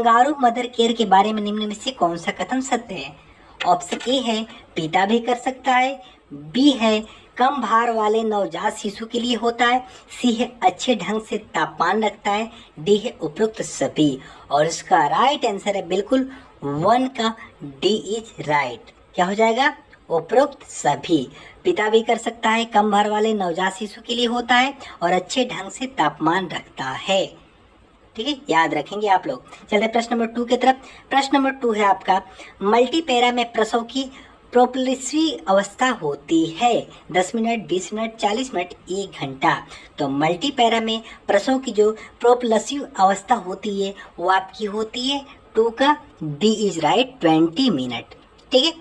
Kangaroo mother care के बारे में निम्न में से कौन सा कथन सत्य है? ऑप्शन ए है पिता भी कर सकता है, बी है कम भार वाले नवजात शिशु के लिए होता है, सी है अच्छे ढंग से तापमान रखता है, डी है उपरोक्त सभी। और इसका राइट आंसर है बिल्कुल 1 का डी इज राइट। क्या हो जाएगा? उपरोक्त सभी। पिता भी कर सकता है, कम भार वाले नवजात शिशु के लिए होता है और अच्छे ढंग से तापमान रखता है। ठीक है, याद रखेंगे आप लोग। चलते प्रश्न नंबर 2 की तरफ। प्रश्न नंबर 2 है आपका, मल्टीपैरा में प्रसव की प्रोपल्सिव अवस्था होती है 10 मिनट, 20 मिनट, 40 मिनट, 1 घंटा। तो मल्टीपैरा में प्रसव की जो प्रोपल्सिव अवस्था होती है वो आपकी होती है 2 का डी इज राइट 20 मिनट। ठीक है,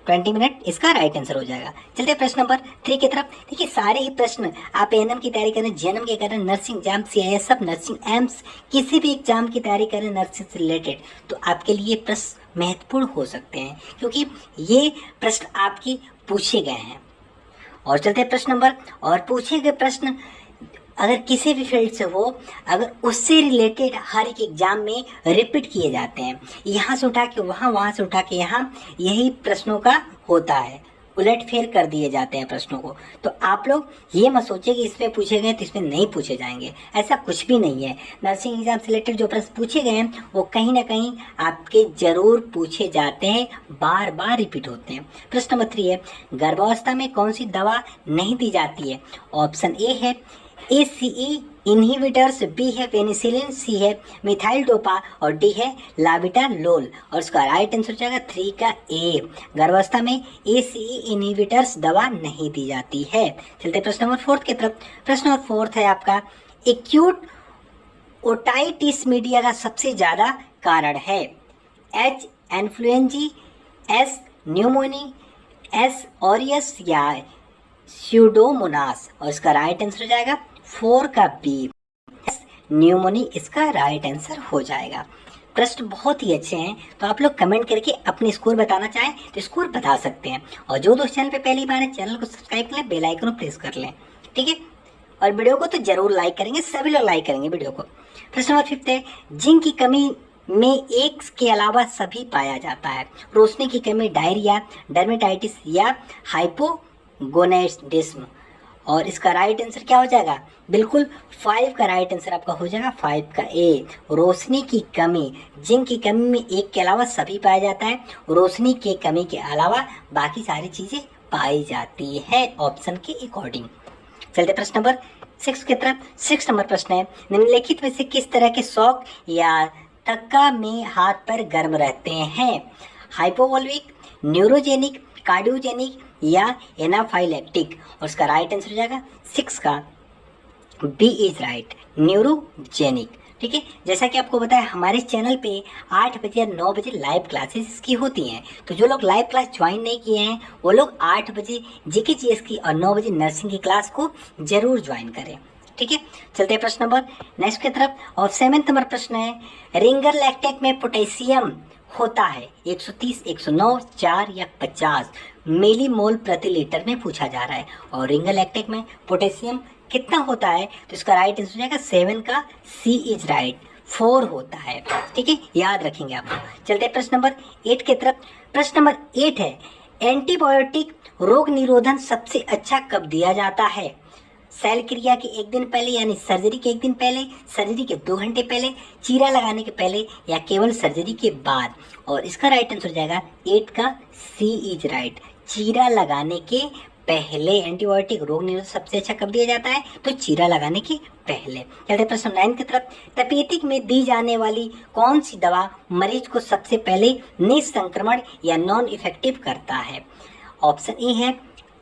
20 मिनट इसका राइट आंसर हो जाएगा। चलते हैं प्रश्न नंबर 3 की तरफ। देखिए सारे ही प्रश्न आप एएनएम की तैयारी करें, जेएनएम की करें, नर्सिंग एग्जाम, सीआईएस, सब नर्सिंग एम्स, किसी भी एग्जाम की तैयारी करें नर्सिंग से रिलेटेड, तो आपके लिए प्रश्न महत्वपूर्ण हो सकते हैं क्योंकि ये प्रश्न आपके पूछे गए हैं। और चलते हैं प्रश्न नंबर, और पूछे गए प्रश्न अगर किसी भी फील्ड से हो, अगर उससे रिलेटेड हर एक एग्जाम में रिपीट किए जाते हैं, यहाँ से उठा के वहाँ, वहाँ से उठा के यहाँ, यही प्रश्नों का होता है, उलट फेर कर दिए जाते हैं प्रश्नों को। तो आप लोग ये मत सोचिए कि इसमें पूछे गए तो इसमें नहीं पूछे जाएंगे, ऐसा कुछ भी नहीं है। नर्सिंग एग्जाम से रिलेटेड जो प्रश्न पूछे गए हैं वो कहीं ना कहीं आपके जरूर पूछे जाते हैं, बार बार रिपीट होते हैं। प्रश्न नंबर 3 है, गर्भावस्था में कौन सी दवा नहीं दी जाती है? ऑप्शन ए है ACE इनहिबिटर्स, बी है पेनिसिलिन, सी है मिथाइल डोपा और डी है लाबिटालोल। और इसका राइट आंसर हो जाएगा 3 का ए। गर्भावस्था में ACE इनहिबिटर्स दवा नहीं दी जाती है। चलते प्रश्न नंबर 4 की तरफ। प्रश्न नंबर 4 है आपका, एक्यूट ओटाइटिस मीडिया का सबसे ज्यादा कारण है? H influenzae, S pneumoniae, S aureus या स्यूडोमोनास। और इसका राइट आंसर हो जाएगा 4 का बी, न्यूमोनी इसका राइट आंसर हो जाएगा। प्रश्न बहुत ही अच्छे हैं, तो आप लोग कमेंट करके अपने स्कोर बताना चाहें तो स्कोर बता सकते हैं। और जो दोस्त चैनल पे पहली बार है, चैनल को सब्सक्राइब कर लें, बेल आइकन को प्रेस कर लें। ठीक है, और वीडियो को तो जरूर लाइक करेंगे, सभी लोग लाइक करेंगे वीडियो को। प्रश्न नंबर 5 है, जिंक की कमी में एक के अलावा सभी पाया जाता है? रोशनी की कमी, डायरिया, डर्मेटाइटिस या हाइपोगोनाइडिज्म। और इसका राइट आंसर क्या हो जाएगा? बिल्कुल 5 का राइट आंसर आपका हो जाएगा 5 का ए। रोशनी की कमी, जिंक की कमी में एक के अलावा सभी पाया जाता है, रोशनी की कमी के अलावा बाकी सारी चीजें पाई जाती है ऑप्शन के अकॉर्डिंग। चलते प्रश्न नंबर 6 की तरफ। 6 नंबर प्रश्न है, निम्नलिखित में से किस तरह के शौक या थक्का में हाथ पैर गर्म रहते हैं? हाइपोवोल्विक, न्यूरोजेनिक, कार्डियोजेनिक या एनाफाइलेक्टिक। और उसका राइट आंसर हो जाएगा 6 का बी इज राइट, न्यूरोजेनिक। ठीक है, जैसा कि आपको बताया हमारे चैनल पे 8 बजे या 9 बजे लाइव क्लासेस की होती हैं, तो जो लोग लाइव क्लास ज्वाइन नहीं किए हैं वो लोग 8 बजे जीके जीएस की और 9 बजे नर्सिंग की क्लास को जरूर ज्वाइन करें। ठीक है, चलते हैं प्रश्न नंबर नेक्स्ट की तरफ। और 7 नंबर प्रश्न है, रिंगर लैक्टेट में पोटेशियम होता है 130, 109, 4 या 50 मिलीमोल प्रति लीटर में पूछा जा रहा है। और रिंगर लैक्टेट में पोटेशियम कितना होता है? तो इसका राइट आंसर हो जाएगा 7 का सी इज राइट, 4 होता है। ठीक है, याद रखेंगे आप लोग। चलते हैं प्रश्न नंबर 8 की तरफ। प्रश्न नंबर 8 है, एंटीबायोटिक रोग निरोधन सबसे अच्छा कब दिया जाता है? शल्य क्रिया के 1 दिन पहले यानी सर्जरी के 1 दिन पहले, सर्जरी के 2 घंटे पहले, चीरा लगाने के पहले या केवल सर्जरी के बाद। और इसका राइट आंसर हो जाएगा 8 का सी इज राइट, चीरा लगाने के पहले। एंटीबायोटिक रोग निरोधक सबसे अच्छा कब दिया जाता है? तो चीरा लगाने के पहले। चलते प्रश्न 9 की तरफ। तपेदिक में दी जाने वाली कौन सी दवा मरीज को सबसे पहले निसंक्रमण या नॉन इफेक्टिव करता है? ऑप्शन ए है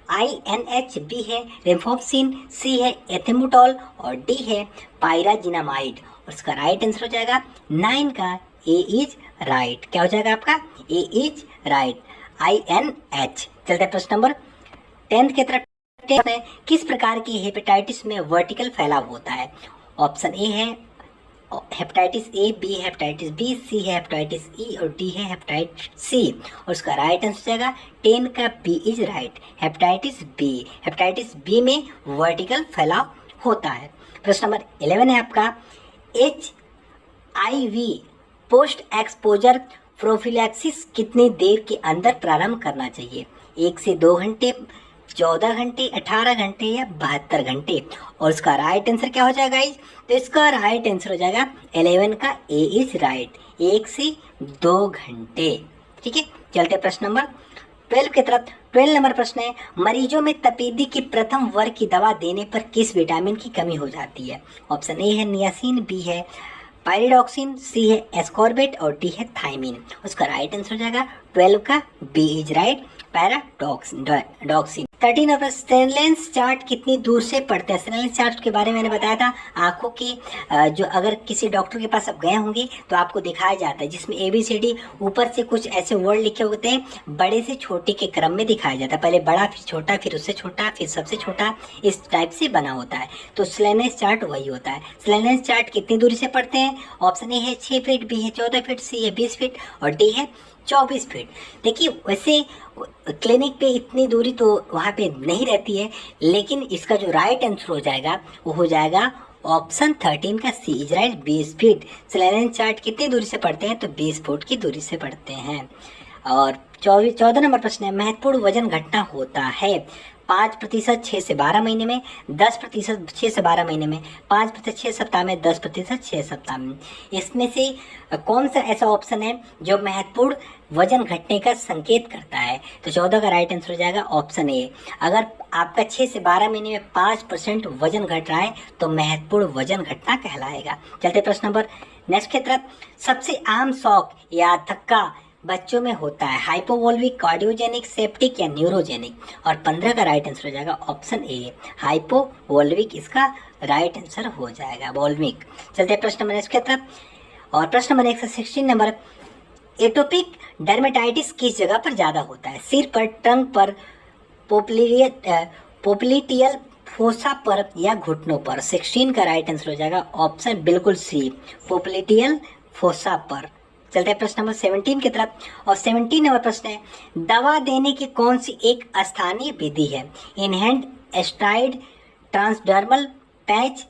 INH, बी है रेमोफ्सिन, सी है एथेमुटोल और डी है पायराजिनामाइड। और इसका राइट आंसर हो जाएगा 9 का ए इज राइट। क्या हो जाएगा आपका? ए इज राइट, INH। चलते प्रश्न नंबर 10 की तरफ। किस प्रकार की हेपेटाइटिस में वर्टिकल फैलाव होता है? ऑप्शन ए है हेपेटाइटिस ए, बी है हेपेटाइटिस बी, सी है हेपेटाइटिस ई और डी है हेपेटाइटिस सी। और उसका राइट आंसर जाएगा 10 का B is right, hepatitis B. Hepatitis B में वर्टिकल फैलाव होता है। प्रश्न नंबर 11 है आपका, HIV पोस्ट एक्सपोजर प्रोफिलैक्सिस कितनी देर के अंदर प्रारंभ करना चाहिए? 1 से 2 घंटे, 14 घंटे, 18 घंटे या 72 घंटे? और इसका राइट आंसर क्या हो जाएगा गाइस? तो इसका राइट आंसर हो जाएगा 11 का ए इज राइट, 1 से 2 घंटे। ठीक है, चलते प्रश्न नंबर 12 की तरफ। 12 नंबर प्रश्न है, मरीजों में तपेदिक की प्रथम वर्ग की दवा देने पर किस विटामिन की कमी हो जाती है? ऑप्शन ए है नियासिन, बी है पायरिडॉक्सिन, सी है एस्कॉर्बेट और डी है थायमिन। उसका राइट आंसर हो जाएगा 12 का बी इज राइट, पैराडॉक्सिन। 13 नंबर, स्नेलेंस चार्ट कितनी दूर से पढ़ते हैं? स्नेलेंस चार्ट के बारे में मैंने बताया था, आंखों की जो अगर किसी डॉक्टर के पास आप गए होंगे तो आपको दिखाया जाता है, जिसमें ABCD ऊपर से कुछ ऐसे वर्ड लिखे होते हैं, बड़े से छोटे के क्रम में दिखाया जाता है, पहले बड़ा फिर छोटा फिर उससे छोटा फिर सबसे छोटा, इस टाइप से बना होता है। तो स्नेलेंस चार्ट वही होता है। स्नेलेंस चार्ट कितनी दूरी से पढ़ते हैं? ऑप्शन ए है 6 फीट, बी है 14 फीट, सी है 20 फीट और डी है 24 फीट। देखिए वैसे क्लिनिक पे इतनी दूरी तो वहाँ पे नहीं रहती है, लेकिन इसका जो राइट आंसर हो जाएगा वो हो जाएगा ऑप्शन 13 का सी इज राइट, 20 फीट। स्नेलेंस चार्ट कितनी दूरी से पढ़ते हैं? तो 20 फुट की दूरी से पढ़ते हैं। और 14 नंबर प्रश्न है, महत्वपूर्ण वजन घटना होता है 5% 6 से 12 महीने में, 10% 6 से 12 महीने में, 5% 6 सप्ताह में, 10% 6 सप्ताह में। इसमें से कौन सा ऐसा ऑप्शन है जो महत्वपूर्ण वजन घटने का संकेत करता है? तो 14 का राइट आंसर हो जाएगा ऑप्शन ए। अगर आपका 6 से 12 महीने में 5% वजन घट रहा है तो महत्वपूर्ण वजन घटना कहलाएगा। चलते प्रश्न नंबर नेक्स्ट की तरफ। सबसे आम शौक या थक्का बच्चों में होता है, हाइपोवोल्विक, कार्डियोजेनिक, सेप्टिक या न्यूरोजेनिक? और 15 का राइट आंसर हो जाएगा ऑप्शन ए, हाइपोवोल्विक इसका राइट आंसर हो जाएगा, वोल्विक। चलते हैं प्रश्न नंबर नेक्स्ट की तरफ। और प्रश्न नंबर 116 नंबर, एटोपिक डर्मेटाइटिस किस जगह पर ज़्यादा होता है? सिर पर, टंग पर, पोप्लिटियल फोसा पर या घुटनों पर? 16 का राइट आंसर हो जाएगा ऑप्शन बिल्कुल सी, पोप्लिटियल फोसा पर। चलते हैं प्रश्न नंबर 17 की तरफ। और 17 नंबर प्रश्न है, दवा देने की कौन सी एक स्थानीय विधि है? इनहैंड एस्ट्राइड, ट्रांसडर्मल पैच,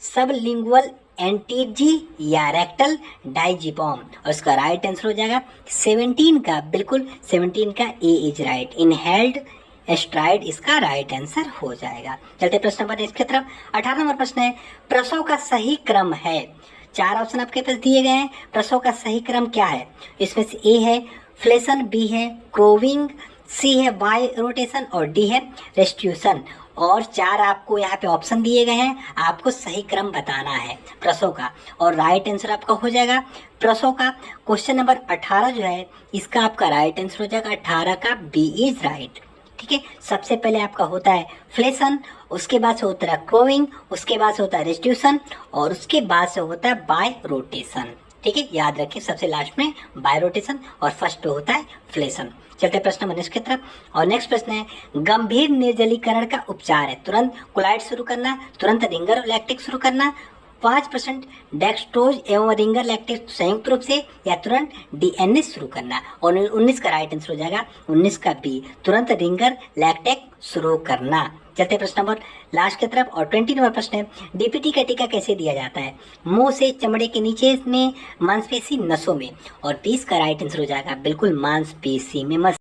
सबलिंगुअल एंटीजी या रेक्टल डाइजिपॉम? और उसका राइट आंसर हो जाएगा 17 का, बिल्कुल 17 का ए इज राइट, इनहेल्ड एस्ट्राइड इसका राइट आंसर हो जाएगा। चलते प्रश्न नंबर इसकी तरफ। 18 नंबर प्रश्न है, प्रसव का सही क्रम है? 4 ऑप्शन आपके पास दिए गए हैं, प्रसव का सही क्रम क्या है? इसमें से ए है फ्लेसन, बी है क्रोविंग, सी है बाय रोटेशन और डी है रेस्ट्यूशन। और 4 आपको यहाँ पे ऑप्शन दिए गए हैं, आपको सही क्रम बताना है प्रसव का, और राइट आंसर आपका हो जाएगा प्रसव का क्वेश्चन नंबर 18 जो है इसका आपका राइट आंसर हो जाएगा 18 का बी इज राइट। ठीक है, सबसे पहले आपका होता है फ्लेसन, उसके बाद से होता है क्रोविंग, उसके बाद से होता है रेस्ट्यूशन और उसके बाद से होता है बाय रोटेशन। ठीक है, याद रखिए सबसे लास्ट में बाय रोटेशन और फर्स्ट पे होता है फ्लेसन। चलते प्रश्न नंबर नेक्स्ट की तरफ। और नेक्स्ट प्रश्न है, गंभीर निर्जलीकरण का उपचार है? तुरंत कुलाइड शुरू करना, तुरंत रिंगर लैक्टिक शुरू करना, 5% डेक्सट्रोज एवं रिंगर लैक्टिक संयुक्त रूप से, या तुरंत DNS शुरू करना? और 19 का राइट आंसर हो जाएगा 19 का बी, तुरंत रिंगर लैक्टिक शुरू करना। चलते प्रश्न नंबर लास्ट की तरफ। और 20 नंबर प्रश्न है, DPT का टीका कैसे दिया जाता है? मुंह से, चमड़े के नीचे में, मांसपेशी, नसों में? और 20 का राइट आंसर हो जाएगा बिल्कुल मांसपेशी में।